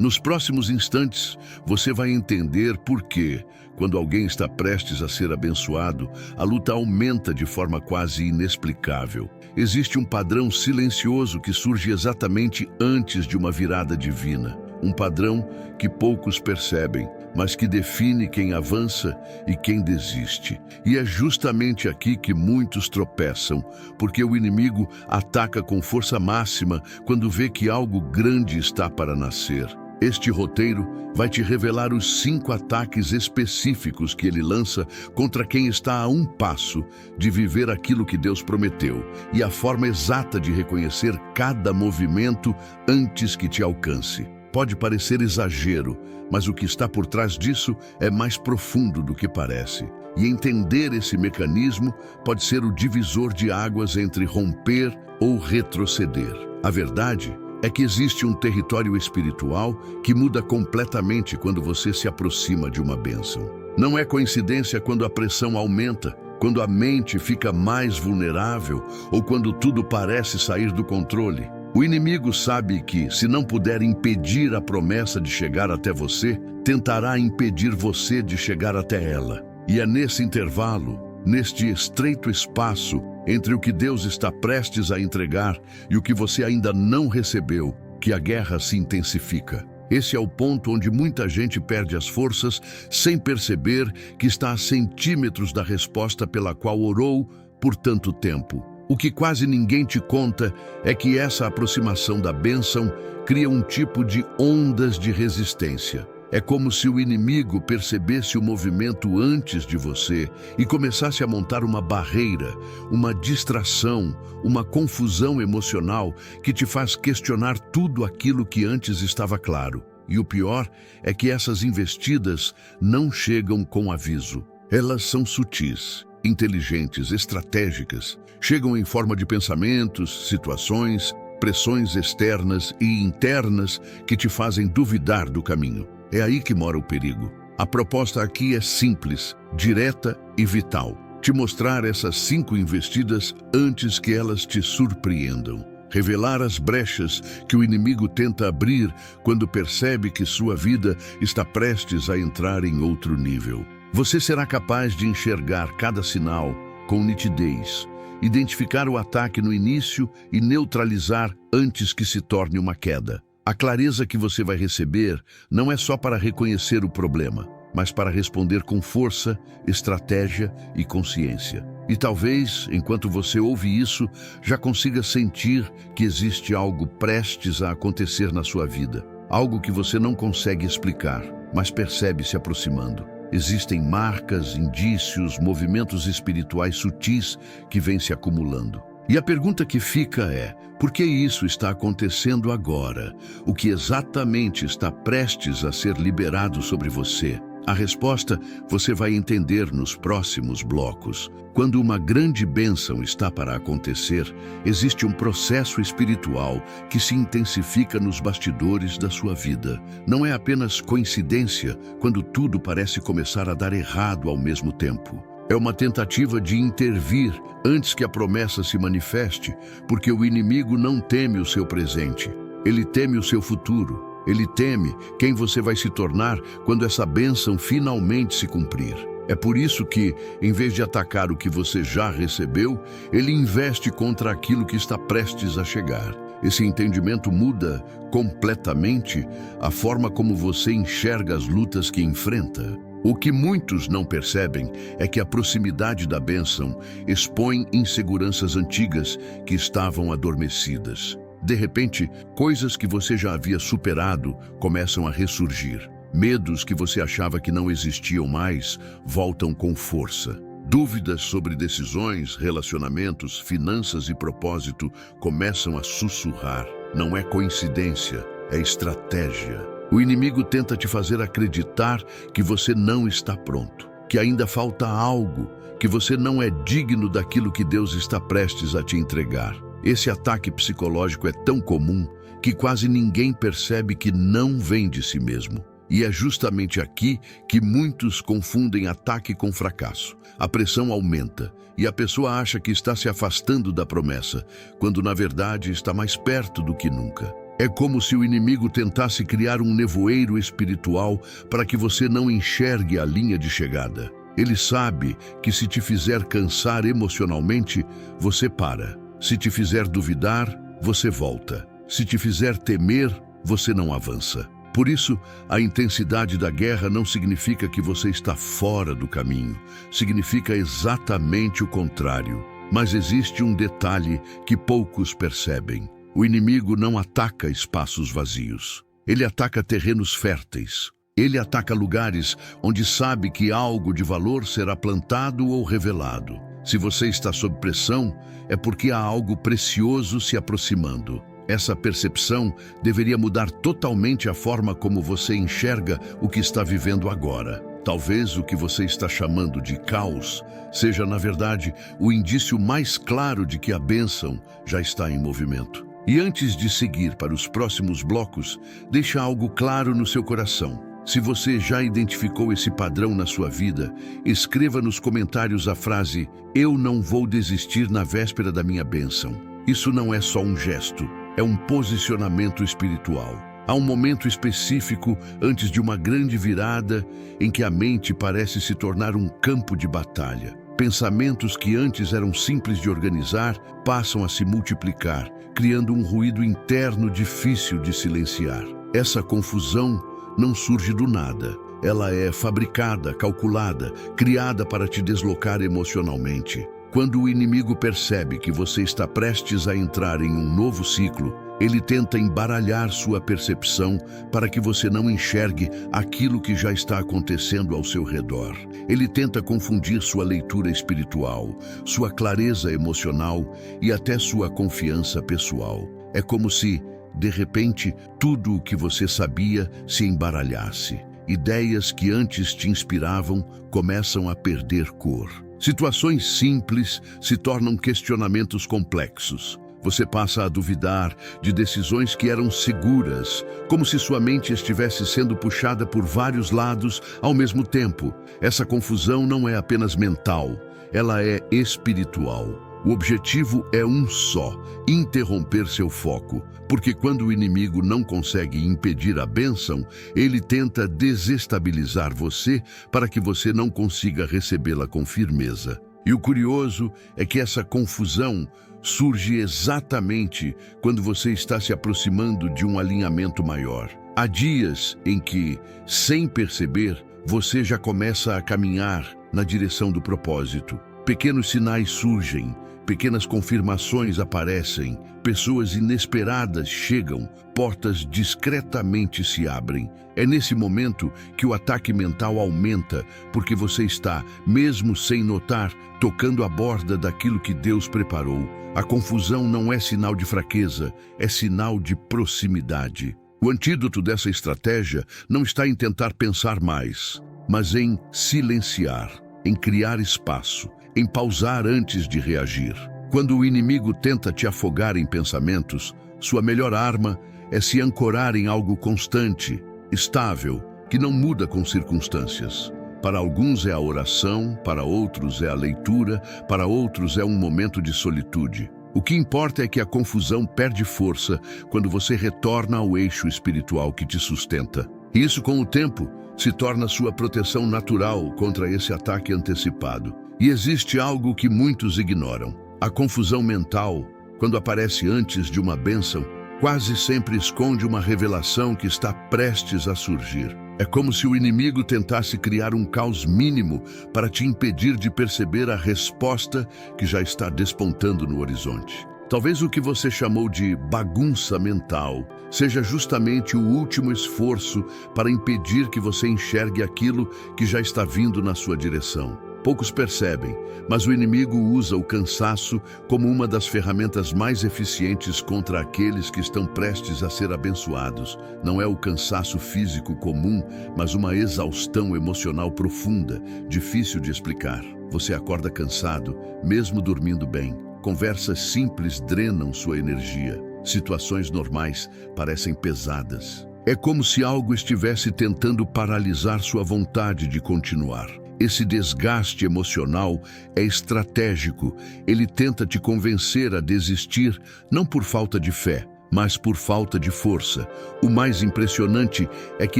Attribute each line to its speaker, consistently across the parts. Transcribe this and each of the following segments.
Speaker 1: Nos próximos instantes, você vai entender por que, quando alguém está prestes a ser abençoado, a luta aumenta de forma quase inexplicável. Existe um padrão silencioso que surge exatamente antes de uma virada divina. Um padrão que poucos percebem, mas que define quem avança e quem desiste. E é justamente aqui que muitos tropeçam, porque o inimigo ataca com força máxima quando vê que algo grande está para nascer. Este roteiro vai te revelar os 5 ataques específicos que ele lança contra quem está a um passo de viver aquilo que Deus prometeu e a forma exata de reconhecer cada movimento antes que te alcance. Pode parecer exagero, mas o que está por trás disso é mais profundo do que parece. E entender esse mecanismo pode ser o divisor de águas entre romper ou retroceder. A verdade é que existe um território espiritual que muda completamente quando você se aproxima de uma bênção. Não é coincidência quando a pressão aumenta, quando a mente fica mais vulnerável ou quando tudo parece sair do controle. O inimigo sabe que, se não puder impedir a promessa de chegar até você, tentará impedir você de chegar até ela. E é nesse intervalo, neste estreito espaço entre o que Deus está prestes a entregar e o que você ainda não recebeu, que a guerra se intensifica. Esse é o ponto onde muita gente perde as forças sem perceber que está a centímetros da resposta pela qual orou por tanto tempo. O que quase ninguém te conta é que essa aproximação da bênção cria um tipo de ondas de resistência. É como se o inimigo percebesse o movimento antes de você e começasse a montar uma barreira, uma distração, uma confusão emocional que te faz questionar tudo aquilo que antes estava claro. E o pior é que essas investidas não chegam com aviso. Elas são sutis, inteligentes, estratégicas. Chegam em forma de pensamentos, situações, pressões externas e internas que te fazem duvidar do caminho. É aí que mora o perigo. A proposta aqui é simples, direta e vital. Te mostrar essas 5 investidas antes que elas te surpreendam. Revelar as brechas que o inimigo tenta abrir quando percebe que sua vida está prestes a entrar em outro nível. Você será capaz de enxergar cada sinal com nitidez, identificar o ataque no início e neutralizar antes que se torne uma queda. A clareza que você vai receber não é só para reconhecer o problema, mas para responder com força, estratégia e consciência. E talvez, enquanto você ouve isso, já consiga sentir que existe algo prestes a acontecer na sua vida. Algo que você não consegue explicar, mas percebe se aproximando. Existem marcas, indícios, movimentos espirituais sutis que vêm se acumulando. E a pergunta que fica é: por que isso está acontecendo agora? O que exatamente está prestes a ser liberado sobre você? A resposta você vai entender nos próximos blocos. Quando uma grande bênção está para acontecer, existe um processo espiritual que se intensifica nos bastidores da sua vida. Não é apenas coincidência quando tudo parece começar a dar errado ao mesmo tempo. É uma tentativa de intervir antes que a promessa se manifeste, porque o inimigo não teme o seu presente, ele teme o seu futuro. Ele teme quem você vai se tornar quando essa bênção finalmente se cumprir. É por isso que, em vez de atacar o que você já recebeu, ele investe contra aquilo que está prestes a chegar. Esse entendimento muda completamente a forma como você enxerga as lutas que enfrenta. O que muitos não percebem é que a proximidade da bênção expõe inseguranças antigas que estavam adormecidas. De repente, coisas que você já havia superado começam a ressurgir. Medos que você achava que não existiam mais voltam com força. Dúvidas sobre decisões, relacionamentos, finanças e propósito começam a sussurrar. Não é coincidência, é estratégia. O inimigo tenta te fazer acreditar que você não está pronto, que ainda falta algo, que você não é digno daquilo que Deus está prestes a te entregar. Esse ataque psicológico é tão comum que quase ninguém percebe que não vem de si mesmo. E é justamente aqui que muitos confundem ataque com fracasso. A pressão aumenta e a pessoa acha que está se afastando da promessa, quando na verdade está mais perto do que nunca. É como se o inimigo tentasse criar um nevoeiro espiritual para que você não enxergue a linha de chegada. Ele sabe que se te fizer cansar emocionalmente, você para. Se te fizer duvidar, você volta. Se te fizer temer, você não avança. Por isso, a intensidade da guerra não significa que você está fora do caminho. Significa exatamente o contrário. Mas existe um detalhe que poucos percebem. O inimigo não ataca espaços vazios. Ele ataca terrenos férteis. Ele ataca lugares onde sabe que algo de valor será plantado ou revelado. Se você está sob pressão, é porque há algo precioso se aproximando. Essa percepção deveria mudar totalmente a forma como você enxerga o que está vivendo agora. Talvez o que você está chamando de caos seja, na verdade, o indício mais claro de que a bênção já está em movimento. E antes de seguir para os próximos blocos, deixa algo claro no seu coração. Se você já identificou esse padrão na sua vida, escreva nos comentários a frase: "Eu não vou desistir na véspera da minha bênção". Isso não é só um gesto, é um posicionamento espiritual. Há um momento específico antes de uma grande virada em que a mente parece se tornar um campo de batalha. Pensamentos que antes eram simples de organizar passam a se multiplicar, criando um ruído interno difícil de silenciar. Essa confusão não surge do nada. Ela é fabricada, calculada, criada para te deslocar emocionalmente. Quando o inimigo percebe que você está prestes a entrar em um novo ciclo, ele tenta embaralhar sua percepção para que você não enxergue aquilo que já está acontecendo ao seu redor. Ele tenta confundir sua leitura espiritual, sua clareza emocional e até sua confiança pessoal. É como se, de repente, tudo o que você sabia se embaralhasse. Ideias que antes te inspiravam começam a perder cor. Situações simples se tornam questionamentos complexos. Você passa a duvidar de decisões que eram seguras, como se sua mente estivesse sendo puxada por vários lados ao mesmo tempo. Essa confusão não é apenas mental, ela é espiritual. O objetivo é um só: interromper seu foco, porque quando o inimigo não consegue impedir a bênção, ele tenta desestabilizar você para que você não consiga recebê-la com firmeza. E o curioso é que essa confusão surge exatamente quando você está se aproximando de um alinhamento maior. Há dias em que, sem perceber, você já começa a caminhar na direção do propósito. Pequenos sinais surgem, pequenas confirmações aparecem, pessoas inesperadas chegam, portas discretamente se abrem. É nesse momento que o ataque mental aumenta, porque você está, mesmo sem notar, tocando a borda daquilo que Deus preparou. A confusão não é sinal de fraqueza, é sinal de proximidade. O antídoto dessa estratégia não está em tentar pensar mais, mas em silenciar, em criar espaço, em pausar antes de reagir. Quando o inimigo tenta te afogar em pensamentos, sua melhor arma é se ancorar em algo constante, estável, que não muda com circunstâncias. Para alguns é a oração, para outros é a leitura, para outros é um momento de solitude. O que importa é que a confusão perde força quando você retorna ao eixo espiritual que te sustenta. E isso, com o tempo, se torna sua proteção natural contra esse ataque antecipado. E existe algo que muitos ignoram. A confusão mental, quando aparece antes de uma bênção, quase sempre esconde uma revelação que está prestes a surgir. É como se o inimigo tentasse criar um caos mínimo para te impedir de perceber a resposta que já está despontando no horizonte. Talvez o que você chamou de bagunça mental seja justamente o último esforço para impedir que você enxergue aquilo que já está vindo na sua direção. Poucos percebem, mas o inimigo usa o cansaço como uma das ferramentas mais eficientes contra aqueles que estão prestes a ser abençoados. Não é o cansaço físico comum, mas uma exaustão emocional profunda, difícil de explicar. Você acorda cansado, mesmo dormindo bem. Conversas simples drenam sua energia. Situações normais parecem pesadas. É como se algo estivesse tentando paralisar sua vontade de continuar. Esse desgaste emocional é estratégico. Ele tenta te convencer a desistir, não por falta de fé, mas por falta de força. O mais impressionante é que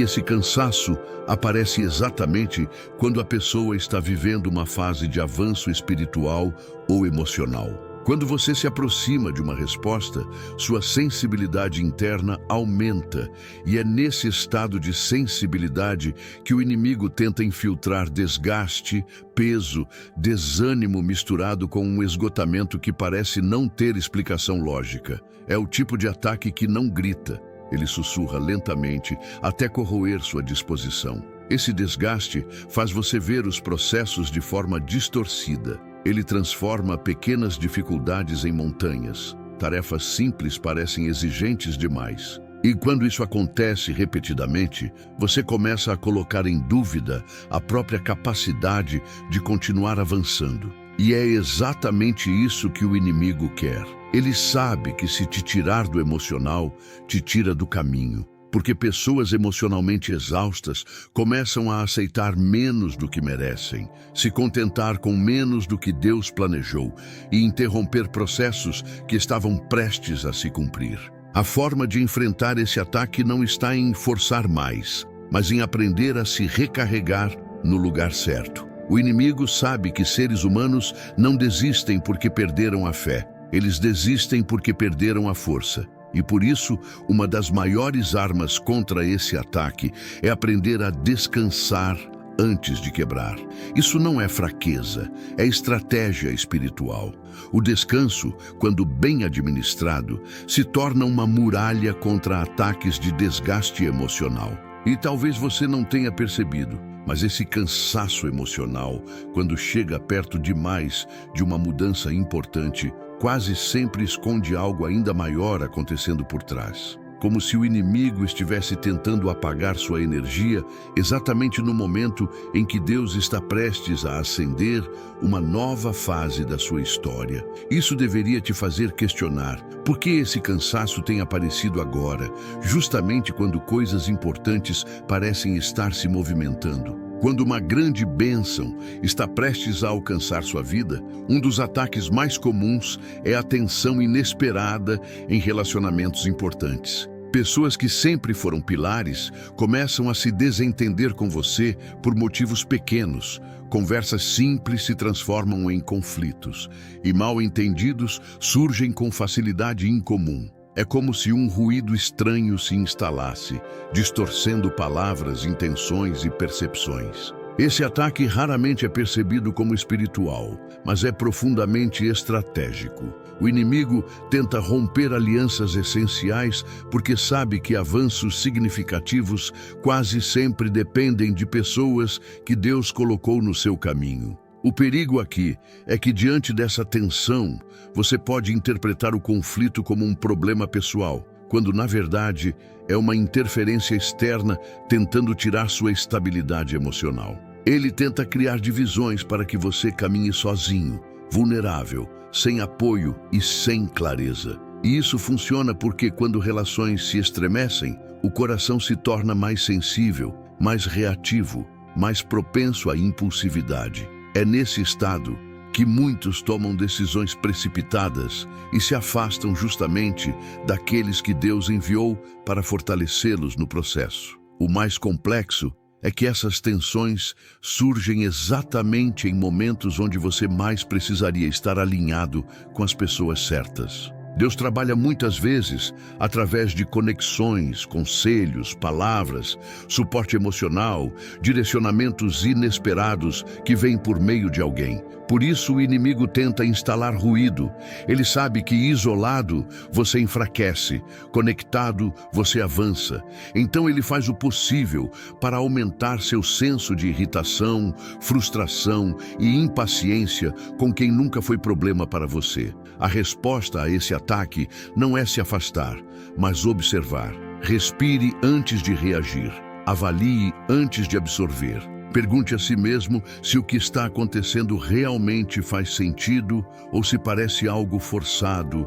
Speaker 1: esse cansaço aparece exatamente quando a pessoa está vivendo uma fase de avanço espiritual ou emocional. Quando você se aproxima de uma resposta, sua sensibilidade interna aumenta, e é nesse estado de sensibilidade que o inimigo tenta infiltrar desgaste, peso, desânimo misturado com um esgotamento que parece não ter explicação lógica. É o tipo de ataque que não grita. Ele sussurra lentamente até corroer sua disposição. Esse desgaste faz você ver os processos de forma distorcida. Ele transforma pequenas dificuldades em montanhas. Tarefas simples parecem exigentes demais. E quando isso acontece repetidamente, você começa a colocar em dúvida a própria capacidade de continuar avançando. E é exatamente isso que o inimigo quer. Ele sabe que se te tirar do emocional, te tira do caminho. Porque pessoas emocionalmente exaustas começam a aceitar menos do que merecem, se contentar com menos do que Deus planejou e interromper processos que estavam prestes a se cumprir. A forma de enfrentar esse ataque não está em forçar mais, mas em aprender a se recarregar no lugar certo. O inimigo sabe que seres humanos não desistem porque perderam a fé, eles desistem porque perderam a força. E por isso, uma das maiores armas contra esse ataque é aprender a descansar antes de quebrar. Isso não é fraqueza, é estratégia espiritual. O descanso, quando bem administrado, se torna uma muralha contra ataques de desgaste emocional. E talvez você não tenha percebido, mas esse cansaço emocional, quando chega perto demais de uma mudança importante, quase sempre esconde algo ainda maior acontecendo por trás. Como se o inimigo estivesse tentando apagar sua energia exatamente no momento em que Deus está prestes a acender uma nova fase da sua história. Isso deveria te fazer questionar por que esse cansaço tem aparecido agora, justamente quando coisas importantes parecem estar se movimentando. Quando uma grande bênção está prestes a alcançar sua vida, um dos ataques mais comuns é a tensão inesperada em relacionamentos importantes. Pessoas que sempre foram pilares começam a se desentender com você por motivos pequenos. Conversas simples se transformam em conflitos, e mal-entendidos surgem com facilidade incomum. É como se um ruído estranho se instalasse, distorcendo palavras, intenções e percepções. Esse ataque raramente é percebido como espiritual, mas é profundamente estratégico. O inimigo tenta romper alianças essenciais porque sabe que avanços significativos quase sempre dependem de pessoas que Deus colocou no seu caminho. O perigo aqui é que, diante dessa tensão, você pode interpretar o conflito como um problema pessoal, quando, na verdade, é uma interferência externa tentando tirar sua estabilidade emocional. Ele tenta criar divisões para que você caminhe sozinho, vulnerável, sem apoio e sem clareza. E isso funciona porque, quando relações se estremecem, o coração se torna mais sensível, mais reativo, mais propenso à impulsividade. É nesse estado que muitos tomam decisões precipitadas e se afastam justamente daqueles que Deus enviou para fortalecê-los no processo. O mais complexo é que essas tensões surgem exatamente em momentos onde você mais precisaria estar alinhado com as pessoas certas. Deus trabalha muitas vezes através de conexões, conselhos, palavras, suporte emocional, direcionamentos inesperados que vêm por meio de alguém. Por isso o inimigo tenta instalar ruído. Ele sabe que isolado você enfraquece, conectado você avança. Então ele faz o possível para aumentar seu senso de irritação, frustração e impaciência com quem nunca foi problema para você. A resposta a esse ataque não é se afastar, mas observar. Respire antes de reagir. Avalie antes de absorver. Pergunte a si mesmo se o que está acontecendo realmente faz sentido ou se parece algo forçado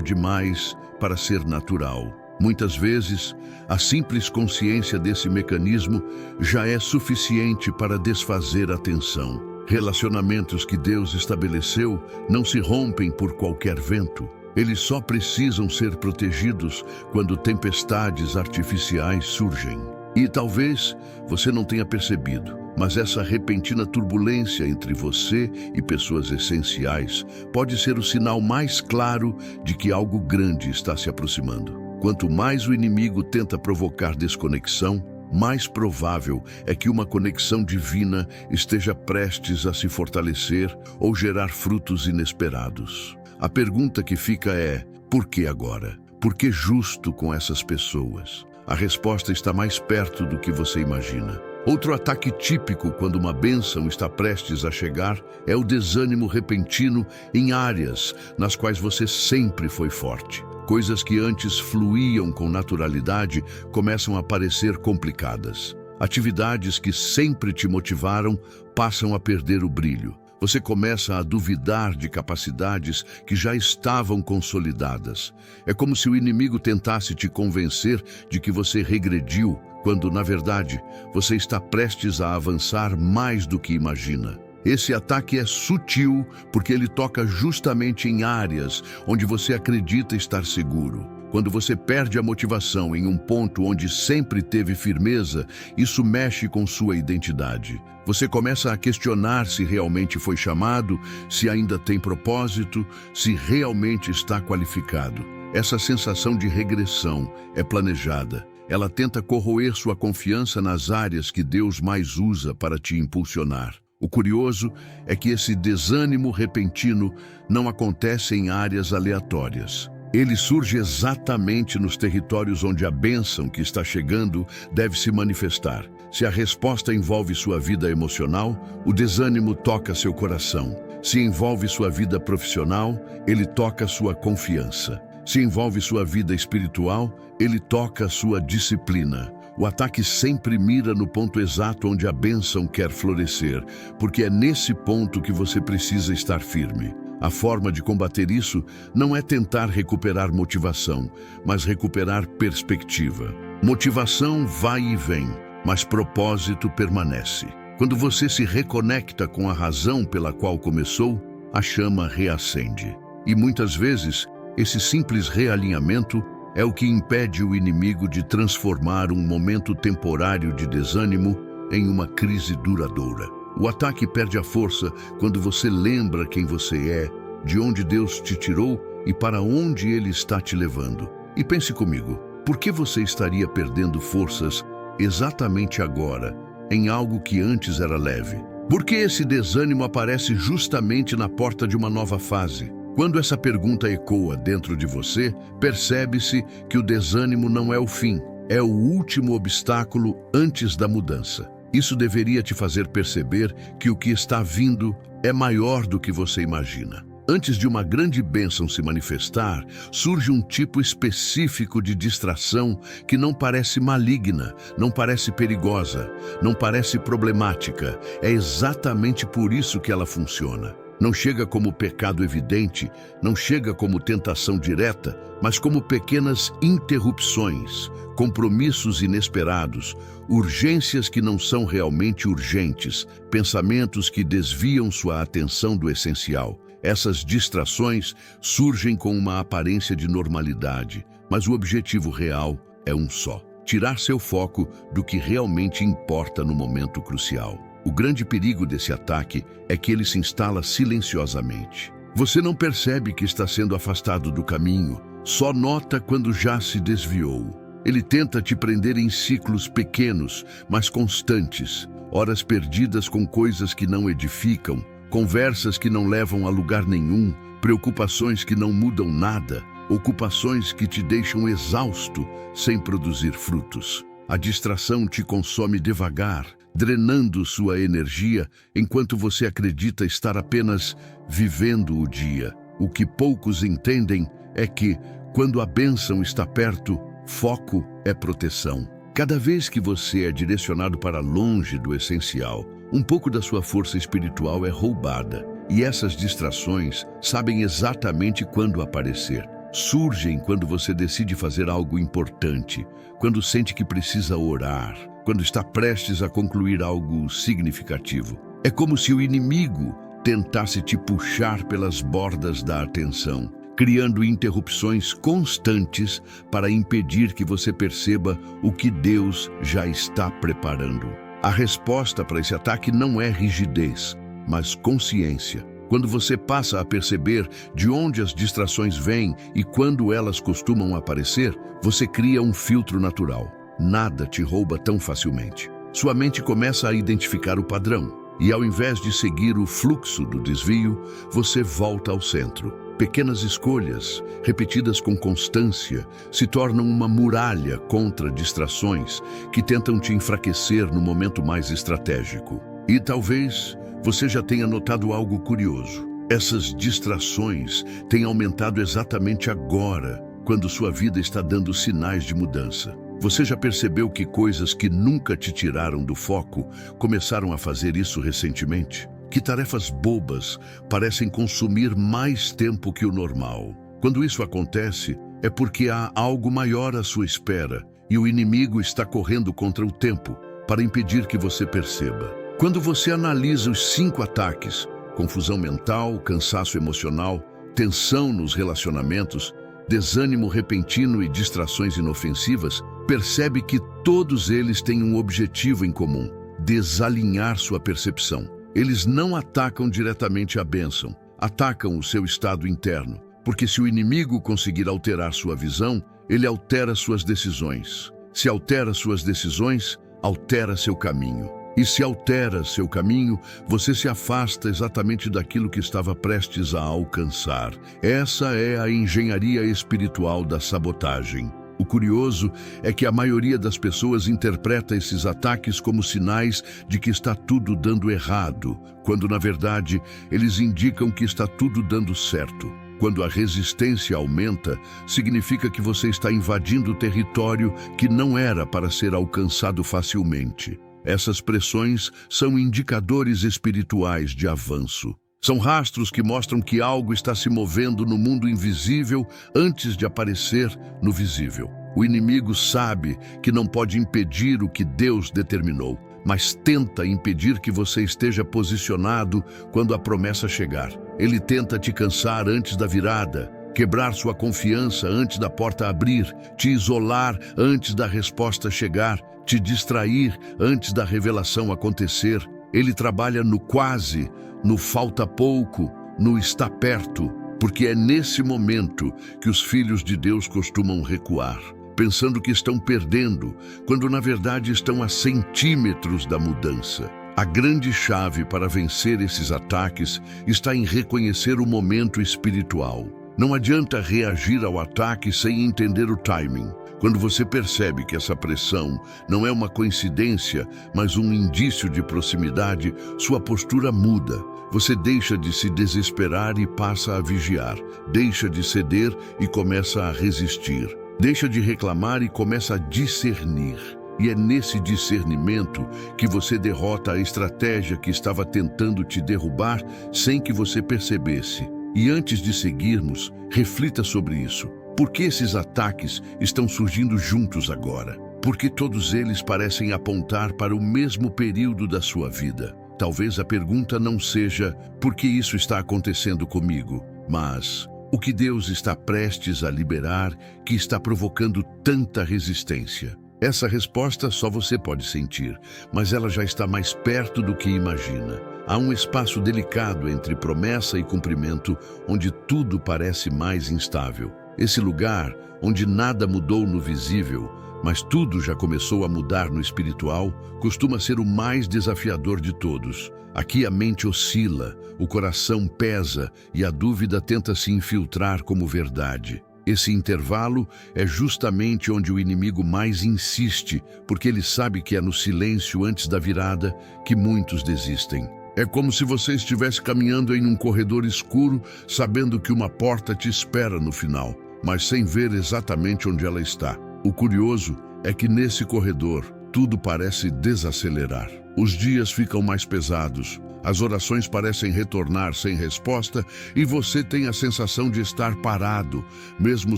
Speaker 1: demais para ser natural. Muitas vezes, a simples consciência desse mecanismo já é suficiente para desfazer a tensão. Relacionamentos que Deus estabeleceu não se rompem por qualquer vento. Eles só precisam ser protegidos quando tempestades artificiais surgem. E talvez você não tenha percebido, mas essa repentina turbulência entre você e pessoas essenciais pode ser o sinal mais claro de que algo grande está se aproximando. Quanto mais o inimigo tenta provocar desconexão, mais provável é que uma conexão divina esteja prestes a se fortalecer ou gerar frutos inesperados. A pergunta que fica é: por que agora? Por que justo com essas pessoas? A resposta está mais perto do que você imagina. Outro ataque típico quando uma bênção está prestes a chegar é o desânimo repentino em áreas nas quais você sempre foi forte. Coisas que antes fluíam com naturalidade começam a parecer complicadas. Atividades que sempre te motivaram passam a perder o brilho. Você começa a duvidar de capacidades que já estavam consolidadas. É como se o inimigo tentasse te convencer de que você regrediu, quando, na verdade, você está prestes a avançar mais do que imagina. Esse ataque é sutil porque ele toca justamente em áreas onde você acredita estar seguro. Quando você perde a motivação em um ponto onde sempre teve firmeza, isso mexe com sua identidade. Você começa a questionar se realmente foi chamado, se ainda tem propósito, se realmente está qualificado. Essa sensação de regressão é planejada. Ela tenta corroer sua confiança nas áreas que Deus mais usa para te impulsionar. O curioso é que esse desânimo repentino não acontece em áreas aleatórias. Ele surge exatamente nos territórios onde a bênção que está chegando deve se manifestar. Se a resposta envolve sua vida emocional, o desânimo toca seu coração. Se envolve sua vida profissional, ele toca sua confiança. Se envolve sua vida espiritual, ele toca sua disciplina. O ataque sempre mira no ponto exato onde a bênção quer florescer, porque é nesse ponto que você precisa estar firme. A forma de combater isso não é tentar recuperar motivação, mas recuperar perspectiva. Motivação vai e vem, mas propósito permanece. Quando você se reconecta com a razão pela qual começou, a chama reacende. E muitas vezes, esse simples realinhamento é o que impede o inimigo de transformar um momento temporário de desânimo em uma crise duradoura. O ataque perde a força quando você lembra quem você é, de onde Deus te tirou e para onde Ele está te levando. E pense comigo, por que você estaria perdendo forças exatamente agora, em algo que antes era leve? Por que esse desânimo aparece justamente na porta de uma nova fase? Quando essa pergunta ecoa dentro de você, percebe-se que o desânimo não é o fim, é o último obstáculo antes da mudança. Isso deveria te fazer perceber que o que está vindo é maior do que você imagina. Antes de uma grande bênção se manifestar, surge um tipo específico de distração que não parece maligna, não parece perigosa, não parece problemática. É exatamente por isso que ela funciona. Não chega como pecado evidente, não chega como tentação direta, mas como pequenas interrupções, compromissos inesperados, urgências que não são realmente urgentes, pensamentos que desviam sua atenção do essencial. Essas distrações surgem com uma aparência de normalidade, mas o objetivo real é um só: tirar seu foco do que realmente importa no momento crucial. O grande perigo desse ataque é que ele se instala silenciosamente. Você não percebe que está sendo afastado do caminho, só nota quando já se desviou. Ele tenta te prender em ciclos pequenos, mas constantes, horas perdidas com coisas que não edificam, conversas que não levam a lugar nenhum, preocupações que não mudam nada, ocupações que te deixam exausto sem produzir frutos. A distração te consome devagar, drenando sua energia, enquanto você acredita estar apenas vivendo o dia. O que poucos entendem é que, quando a bênção está perto, foco é proteção. Cada vez que você é direcionado para longe do essencial, um pouco da sua força espiritual é roubada. E essas distrações sabem exatamente quando aparecer. Surgem quando você decide fazer algo importante, quando sente que precisa orar, quando está prestes a concluir algo significativo. É como se o inimigo tentasse te puxar pelas bordas da atenção, criando interrupções constantes para impedir que você perceba o que Deus já está preparando. A resposta para esse ataque não é rigidez, mas consciência. Quando você passa a perceber de onde as distrações vêm e quando elas costumam aparecer, você cria um filtro natural. Nada te rouba tão facilmente. Sua mente começa a identificar o padrão, e ao invés de seguir o fluxo do desvio, você volta ao centro. Pequenas escolhas, repetidas com constância, se tornam uma muralha contra distrações que tentam te enfraquecer no momento mais estratégico. E talvez você já tenha notado algo curioso. Essas distrações têm aumentado exatamente agora, quando sua vida está dando sinais de mudança. Você já percebeu que coisas que nunca te tiraram do foco começaram a fazer isso recentemente? Que tarefas bobas parecem consumir mais tempo que o normal. Quando isso acontece, é porque há algo maior à sua espera e o inimigo está correndo contra o tempo para impedir que você perceba. Quando você analisa os 5 ataques, confusão mental, cansaço emocional, tensão nos relacionamentos, desânimo repentino e distrações inofensivas, percebe que todos eles têm um objetivo em comum: desalinhar sua percepção. Eles não atacam diretamente a bênção, atacam o seu estado interno, porque se o inimigo conseguir alterar sua visão, ele altera suas decisões. Se altera suas decisões, altera seu caminho. E se altera seu caminho, você se afasta exatamente daquilo que estava prestes a alcançar. Essa é a engenharia espiritual da sabotagem. O curioso é que a maioria das pessoas interpreta esses ataques como sinais de que está tudo dando errado, quando na verdade eles indicam que está tudo dando certo. Quando a resistência aumenta, significa que você está invadindo território que não era para ser alcançado facilmente. Essas pressões são indicadores espirituais de avanço. São rastros que mostram que algo está se movendo no mundo invisível antes de aparecer no visível. O inimigo sabe que não pode impedir o que Deus determinou, mas tenta impedir que você esteja posicionado quando a promessa chegar. Ele tenta te cansar antes da virada, quebrar sua confiança antes da porta abrir, te isolar antes da resposta chegar, te distrair antes da revelação acontecer. Ele trabalha no quase, no falta pouco, no está perto, porque é nesse momento que os filhos de Deus costumam recuar, pensando que estão perdendo, quando na verdade estão a centímetros da mudança. A grande chave para vencer esses ataques está em reconhecer o momento espiritual. Não adianta reagir ao ataque sem entender o timing. Quando você percebe que essa pressão não é uma coincidência, mas um indício de proximidade, sua postura muda. Você deixa de se desesperar e passa a vigiar. Deixa de ceder e começa a resistir. Deixa de reclamar e começa a discernir. E é nesse discernimento que você derrota a estratégia que estava tentando te derrubar sem que você percebesse. E antes de seguirmos, reflita sobre isso. Por que esses ataques estão surgindo juntos agora? Porque todos eles parecem apontar para o mesmo período da sua vida. Talvez a pergunta não seja por que isso está acontecendo comigo, mas o que Deus está prestes a liberar que está provocando tanta resistência. Essa resposta só você pode sentir, mas ela já está mais perto do que imagina. Há um espaço delicado entre promessa e cumprimento, onde tudo parece mais instável. Esse lugar, onde nada mudou no visível, mas tudo já começou a mudar no espiritual, costuma ser o mais desafiador de todos. Aqui a mente oscila, o coração pesa e a dúvida tenta se infiltrar como verdade. Esse intervalo é justamente onde o inimigo mais insiste, porque ele sabe que é no silêncio antes da virada que muitos desistem. É como se você estivesse caminhando em um corredor escuro, sabendo que uma porta te espera no final, mas sem ver exatamente onde ela está. O curioso é que nesse corredor, tudo parece desacelerar. Os dias ficam mais pesados, as orações parecem retornar sem resposta e você tem a sensação de estar parado, mesmo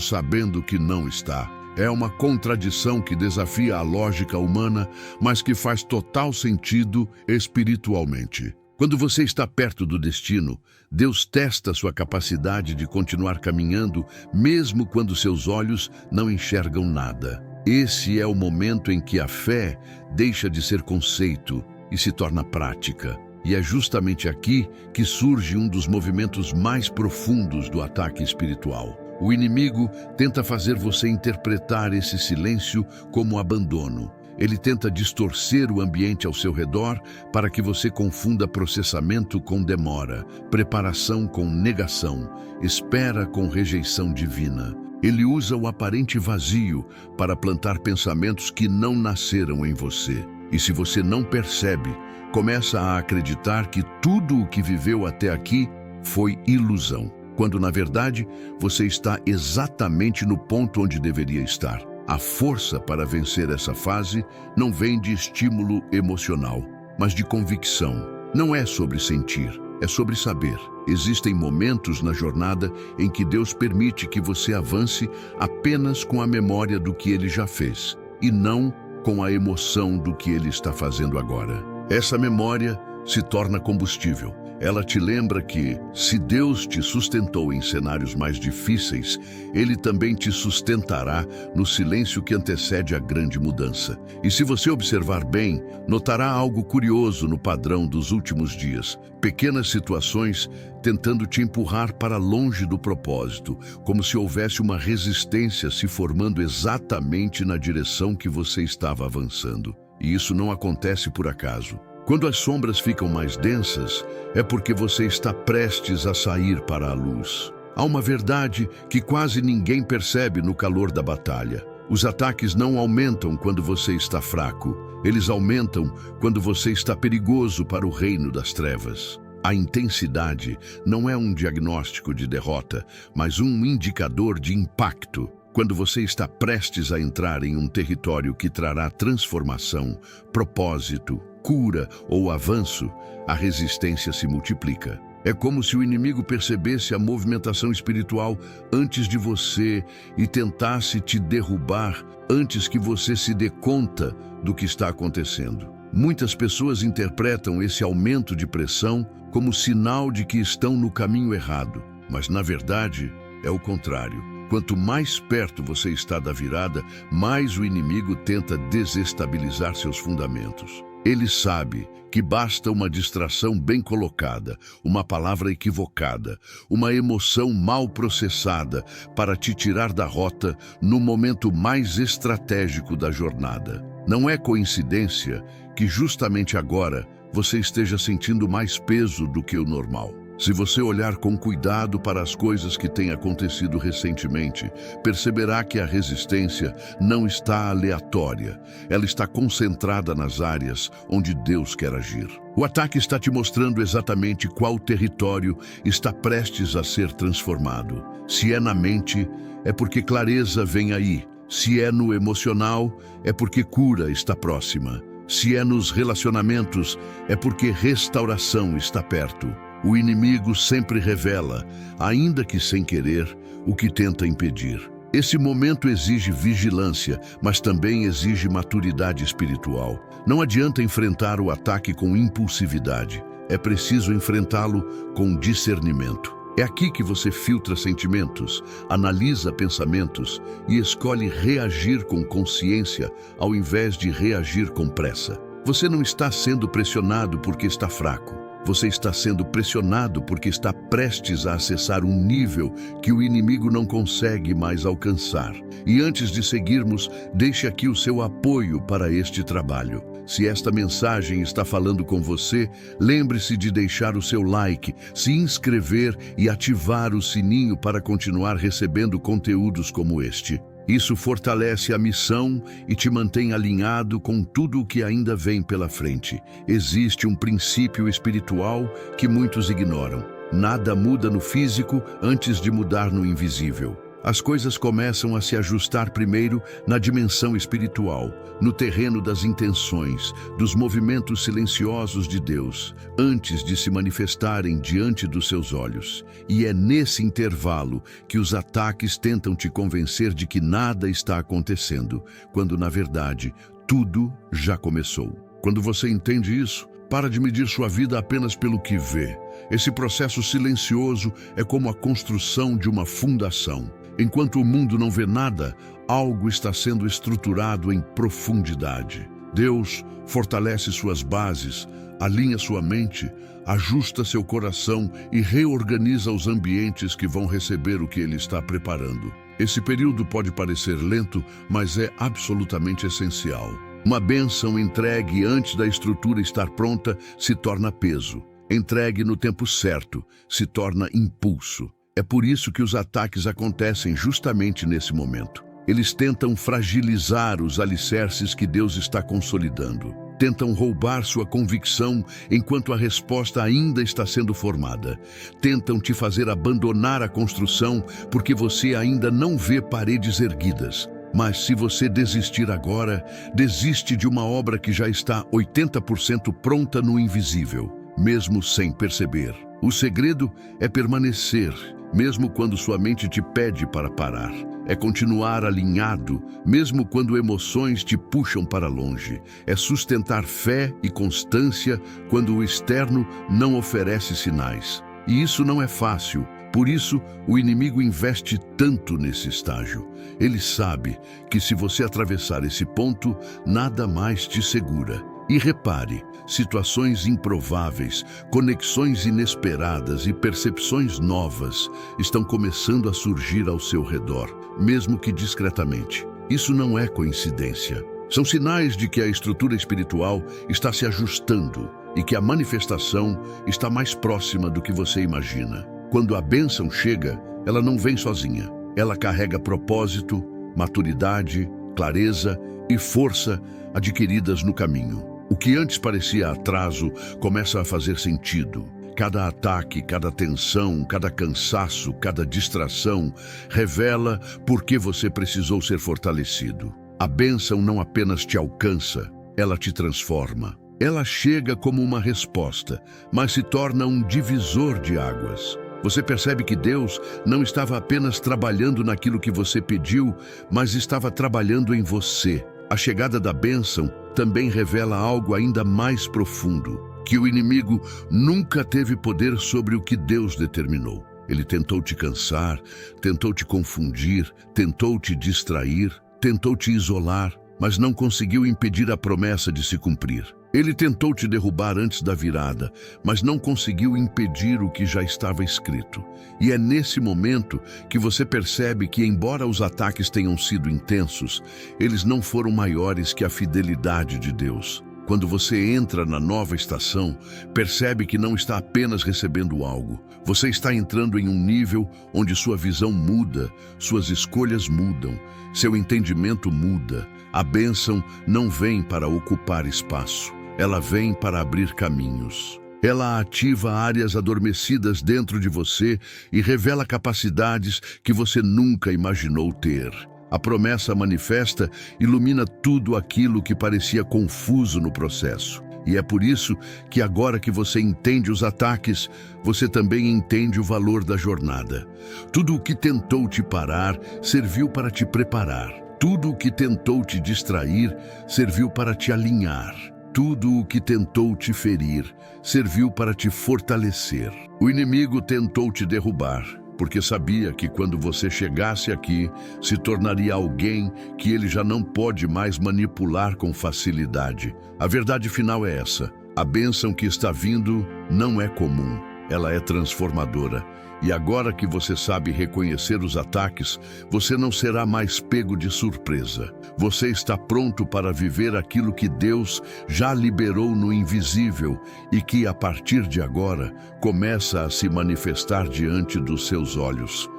Speaker 1: sabendo que não está. É uma contradição que desafia a lógica humana, mas que faz total sentido espiritualmente. Quando você está perto do destino, Deus testa sua capacidade de continuar caminhando, mesmo quando seus olhos não enxergam nada. Esse é o momento em que a fé deixa de ser conceito e se torna prática. E é justamente aqui que surge um dos movimentos mais profundos do ataque espiritual. O inimigo tenta fazer você interpretar esse silêncio como abandono. Ele tenta distorcer o ambiente ao seu redor para que você confunda processamento com demora, preparação com negação, espera com rejeição divina. Ele usa o aparente vazio para plantar pensamentos que não nasceram em você. E se você não percebe, começa a acreditar que tudo o que viveu até aqui foi ilusão, quando na verdade você está exatamente no ponto onde deveria estar. A força para vencer essa fase não vem de estímulo emocional, mas de convicção. Não é sobre sentir, é sobre saber. Existem momentos na jornada em que Deus permite que você avance apenas com a memória do que Ele já fez, e não com a emoção do que Ele está fazendo agora. Essa memória se torna combustível. Ela te lembra que, se Deus te sustentou em cenários mais difíceis, Ele também te sustentará no silêncio que antecede a grande mudança. E se você observar bem, notará algo curioso no padrão dos últimos dias. Pequenas situações tentando te empurrar para longe do propósito, como se houvesse uma resistência se formando exatamente na direção que você estava avançando. E isso não acontece por acaso. Quando as sombras ficam mais densas, é porque você está prestes a sair para a luz. Há uma verdade que quase ninguém percebe no calor da batalha. Os ataques não aumentam quando você está fraco. Eles aumentam quando você está perigoso para o reino das trevas. A intensidade não é um diagnóstico de derrota, mas um indicador de impacto. Quando você está prestes a entrar em um território que trará transformação, propósito, cura ou avanço, a resistência se multiplica. É como se o inimigo percebesse a movimentação espiritual antes de você e tentasse te derrubar antes que você se dê conta do que está acontecendo. Muitas pessoas interpretam esse aumento de pressão como sinal de que estão no caminho errado, mas na verdade é o contrário. Quanto mais perto você está da virada, mais o inimigo tenta desestabilizar seus fundamentos. Ele sabe que basta uma distração bem colocada, uma palavra equivocada, uma emoção mal processada para te tirar da rota no momento mais estratégico da jornada. Não é coincidência que justamente agora você esteja sentindo mais peso do que o normal. Se você olhar com cuidado para as coisas que têm acontecido recentemente, perceberá que a resistência não está aleatória. Ela está concentrada nas áreas onde Deus quer agir. O ataque está te mostrando exatamente qual território está prestes a ser transformado. Se é na mente, é porque clareza vem aí. Se é no emocional, é porque cura está próxima. Se é nos relacionamentos, é porque restauração está perto. O inimigo sempre revela, ainda que sem querer, o que tenta impedir. Esse momento exige vigilância, mas também exige maturidade espiritual. Não adianta enfrentar o ataque com impulsividade. É preciso enfrentá-lo com discernimento. É aqui que você filtra sentimentos, analisa pensamentos e escolhe reagir com consciência ao invés de reagir com pressa. Você não está sendo pressionado porque está fraco. Você está sendo pressionado porque está prestes a acessar um nível que o inimigo não consegue mais alcançar. E antes de seguirmos, deixe aqui o seu apoio para este trabalho. Se esta mensagem está falando com você, lembre-se de deixar o seu like, se inscrever e ativar o sininho para continuar recebendo conteúdos como este. Isso fortalece a missão e te mantém alinhado com tudo o que ainda vem pela frente. Existe um princípio espiritual que muitos ignoram. Nada muda no físico antes de mudar no invisível. As coisas começam a se ajustar primeiro na dimensão espiritual, no terreno das intenções, dos movimentos silenciosos de Deus, antes de se manifestarem diante dos seus olhos. E é nesse intervalo que os ataques tentam te convencer de que nada está acontecendo, quando na verdade tudo já começou. Quando você entende isso, Para de medir sua vida apenas pelo que vê. Esse processo silencioso é como a construção de uma fundação. Enquanto o mundo não vê nada, algo está sendo estruturado em profundidade. Deus fortalece suas bases, alinha sua mente, ajusta seu coração e reorganiza os ambientes que vão receber o que Ele está preparando. Esse período pode parecer lento, mas é absolutamente essencial. Uma bênção entregue antes da estrutura estar pronta se torna peso. Entregue no tempo certo se torna impulso. É por isso que os ataques acontecem justamente nesse momento. Eles tentam fragilizar os alicerces que Deus está consolidando. Tentam roubar sua convicção enquanto a resposta ainda está sendo formada. Tentam te fazer abandonar a construção porque você ainda não vê paredes erguidas. Mas se você desistir agora, desiste de uma obra que já está 80% pronta no invisível, mesmo sem perceber. O segredo é permanecer, mesmo quando sua mente te pede para parar. É continuar alinhado, mesmo quando emoções te puxam para longe. É sustentar fé e constância quando o externo não oferece sinais. E isso não é fácil. Por isso, o inimigo investe tanto nesse estágio. Ele sabe que se você atravessar esse ponto, nada mais te segura. E repare, situações improváveis, conexões inesperadas e percepções novas estão começando a surgir ao seu redor, mesmo que discretamente. Isso não é coincidência. São sinais de que a estrutura espiritual está se ajustando e que a manifestação está mais próxima do que você imagina. Quando a bênção chega, ela não vem sozinha. Ela carrega propósito, maturidade, clareza e força adquiridas no caminho. O que antes parecia atraso começa a fazer sentido. Cada ataque, cada tensão, cada cansaço, cada distração revela por que você precisou ser fortalecido. A bênção não apenas te alcança, ela te transforma. Ela chega como uma resposta, mas se torna um divisor de águas. Você percebe que Deus não estava apenas trabalhando naquilo que você pediu, mas estava trabalhando em você. A chegada da bênção também revela algo ainda mais profundo, que o inimigo nunca teve poder sobre o que Deus determinou. Ele tentou te cansar, tentou te confundir, tentou te distrair, tentou te isolar, mas não conseguiu impedir a promessa de se cumprir. Ele tentou te derrubar antes da virada, mas não conseguiu impedir o que já estava escrito. E é nesse momento que você percebe que, embora os ataques tenham sido intensos, eles não foram maiores que a fidelidade de Deus. Quando você entra na nova estação, percebe que não está apenas recebendo algo. Você está entrando em um nível onde sua visão muda, suas escolhas mudam, seu entendimento muda. A bênção não vem para ocupar espaço. Ela vem para abrir caminhos. Ela ativa áreas adormecidas dentro de você e revela capacidades que você nunca imaginou ter. A promessa manifesta ilumina tudo aquilo que parecia confuso no processo. E é por isso que agora que você entende os ataques, você também entende o valor da jornada. Tudo o que tentou te parar serviu para te preparar. Tudo o que tentou te distrair serviu para te alinhar. Tudo o que tentou te ferir serviu para te fortalecer. O inimigo tentou te derrubar, porque sabia que quando você chegasse aqui, se tornaria alguém que ele já não pode mais manipular com facilidade. A verdade final é essa: a bênção que está vindo não é comum, ela é transformadora. E agora que você sabe reconhecer os ataques, você não será mais pego de surpresa. Você está pronto para viver aquilo que Deus já liberou no invisível e que, a partir de agora, começa a se manifestar diante dos seus olhos.